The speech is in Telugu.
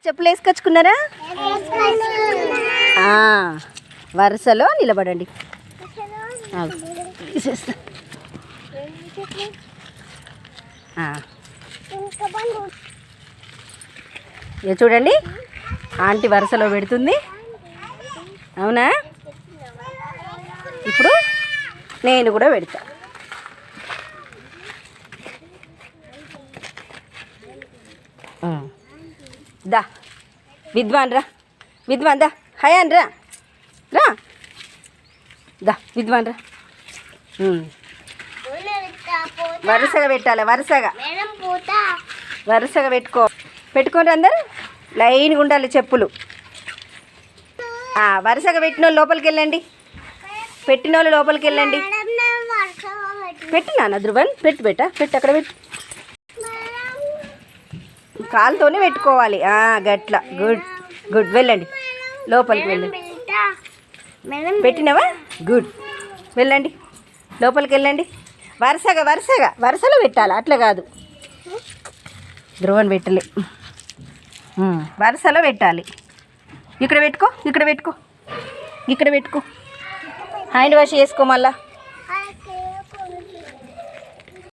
చెప్పులు వేసుకొచ్చుకున్నారా? వరుసలో నిలబడండి. చూడండి, ఆంటీ వరుసలో పెడుతుంది. అవునా? ఇప్పుడు నేను కూడా పెడతా. దా విద్వాన్ రా, విద్వాన్ దా, హయాన్ రా, రా దా విద్వాన్ రా. వరుసగా పెట్టాలి, వరుసగా పెట్టుకోండి అందరు. లైన్గా ఉండాలి చెప్పులు. వరుసగా పెట్టిన వాళ్ళు లోపలికి వెళ్ళండి, పెట్టిన వాళ్ళు లోపలికి వెళ్ళండి. పెట్టినా ధ్రువన్, పెట్టు అక్కడ పెట్టు. కాలుతోనే పెట్టుకోవాలి. గట్ల. గుడ్ వెళ్ళండి, లోపలికి వెళ్ళండి. పెట్టినవా? గుడ్, వెళ్ళండి, లోపలికి వెళ్ళండి. వరుసలో పెట్టాలి, అట్లా కాదు. ధ్రువన్ పెట్టలే, వరుసలో పెట్టాలి. ఇక్కడ పెట్టుకో హ్యాండ్ వాష్ చేసుకో మళ్ళా.